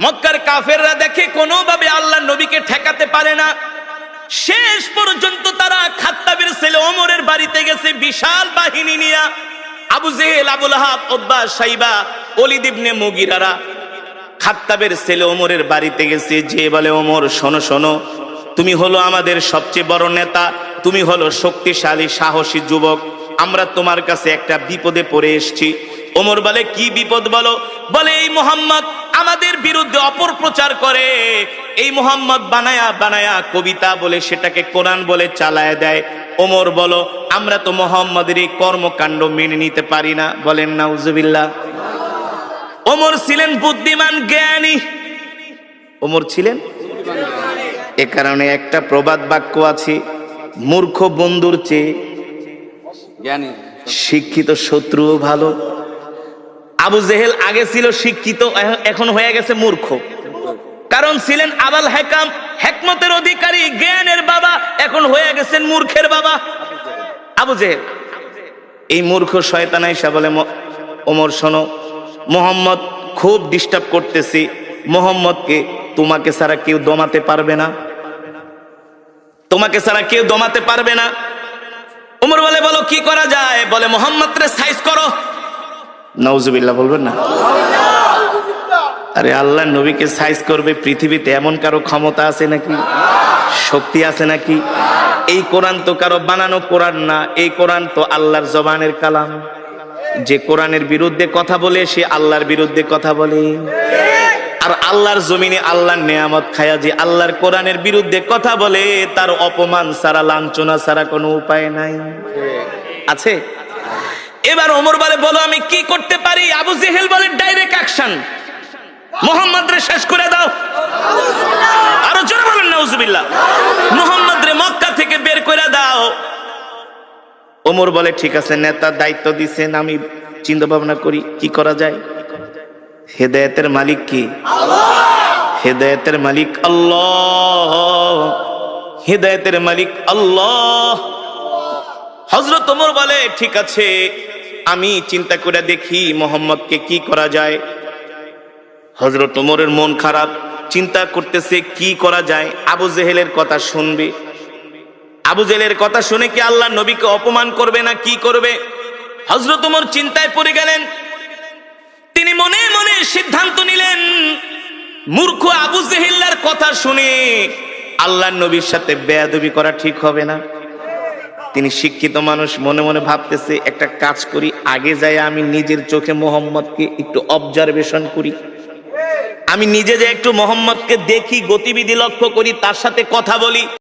মক্কার কাফেররা দেখে কোনোভাবে আল্লাহর নবীকে ঠেকাতে পারে না। শেষ পর্যন্ত তারা খাত্তাবের ছেলে ওমরের বাড়িতে গেছে বিশাল বাহিনী নিয়ে। আবু জেহেল, আবু লাহাব, উতবা, শাইবা, ওলীদ ইবনে মুগীরারা খাত্তাবের ছেলে ওমরের বাড়িতে গেছে। যে বলে, ওমর শোনো শোনো, তুমি হলো আমাদের সবচেয়ে বড় নেতা, তুমি হলো শক্তিশালী সাহসী যুবক, আমরা তোমার কাছে একটা বিপদে পড়ে এসেছি। ওমর বলে, কি বিপদ বলো? বলে, এই মুহাম্মদ আমাদের বিরুদ্ধে অপপ্রচার করে, এই মুহাম্মদ বানায়া বানায়া কবিতা বলে সেটাকে কোরআন বলে চালায় দেয়। ওমর বলো, আমরা তো মুহাম্মদের এই কর্মকাণ্ড মেনে নিতে পারি না। বলেন নাউজুবিল্লাহ। ওমর ছিলেন বুদ্ধিমান, জ্ঞানী। ওমর ছিলেন, এ কারণে একটা প্রবাদ বাক্য আছে, মূর্খ বন্ধুর চেয়ে জ্ঞানী শিক্ষিত শত্রুও ভালো। আবু জেহেল আগে ছিল শিক্ষিত, এখন হয়ে গেছে মূর্খ। কারণ ছিলেন আবাল হেকাম, হেকমতের অধিকারী, জ্ঞানের বাবা, এখন হয়ে গেছেন মূর্খের বাবা আবু জেহেল। এই মূর্খ শয়তান আয়েশা বলে, ওমর শোনো, মুহাম্মদ খুব ডিস্টার্ব করতেছি, মুহাম্মদকে তোমাকে ছাড়া কেউ দমাতে পারবে না, তোমাকে ছাড়া কেউ দমাতে পারবে না। ওমর বলে, বলো কি করা যায়? বলে, মুহাম্মদরে সাইজ করো। নাউজুবিল্লাহ বলবেন না? আরে আল্লাহ নবীকে সাইজ করবে পৃথিবীতে এমন কারো ক্ষমতা আছে নাকি? শক্তি আছে নাকি? এই কোরআন তো কারো বানানো কোরআন না, এই কোরআন তো আল্লাহর জবানের কালাম। যে কোরআনের বিরুদ্ধে কথা বলে সে আল্লাহর বিরুদ্ধে কথা বলে। আর আল্লাহর জমিনে আল্লাহর নেয়ামত খায়া যে আল্লাহর কোরআনের বিরুদ্ধে কথা বলে, তার অপমান ছাড়া, লাঞ্ছনা ছাড়া কোনো উপায় নাই। আছে? এবার ওমর বলে, বলো আমি কি করতে পারি? আবু জেহেল বলে, ডাইরেক্ট অ্যাকশন, মুহাম্মদরে শেষ করে দাও। আরো জোরে বলেন নাউজুবিল্লাহ। মুহাম্মদরে মক্কা থেকে বের করে দাও। ওমর বলে, ঠিক আছে, নেতার দায়িত্ব দিছেন, আমি চিন্তা ভাবনা করি কি করা যায়। হেদায়েতের মালিক কি? হেদায়েতের মালিক আল্লাহ, হেদায়েতের মালিক আল্লাহ। হযরত ওমর বলে, ঠিক আছে, আমি চিন্তা করে দেখি মুহাম্মদকে কি করা যায়। হযরত ওমরের মন খারাপ, চিন্তা করতেছে কি করা যায়। আবু জেহেলের কথা শুনবে, আবু জেহেলের কথা শুনে কি আল্লাহ নবীকে অপমান করবে না কি করবে? হযরত ওমর চিন্তায় পড়ে গেলেন। তিনি মনে মনে সিদ্ধান্ত নিলেন, মূর্খ আবু জেহেলের কথা শুনে আল্লাহর নবীর সাথে বেয়াদবি করা ঠিক হবে না। তিনি শিক্ষিত মানুষ, মনে মনে ভাবতেছে, একটা কাজ করি, আগে যাই আমি নিজের চোখে মুহাম্মদকে একটু অবজারভেশন করি, আমি নিজে যে একটু মুহাম্মদকে দেখি, গতিবিধি লক্ষ্য করি, তার সাথে কথা বলি।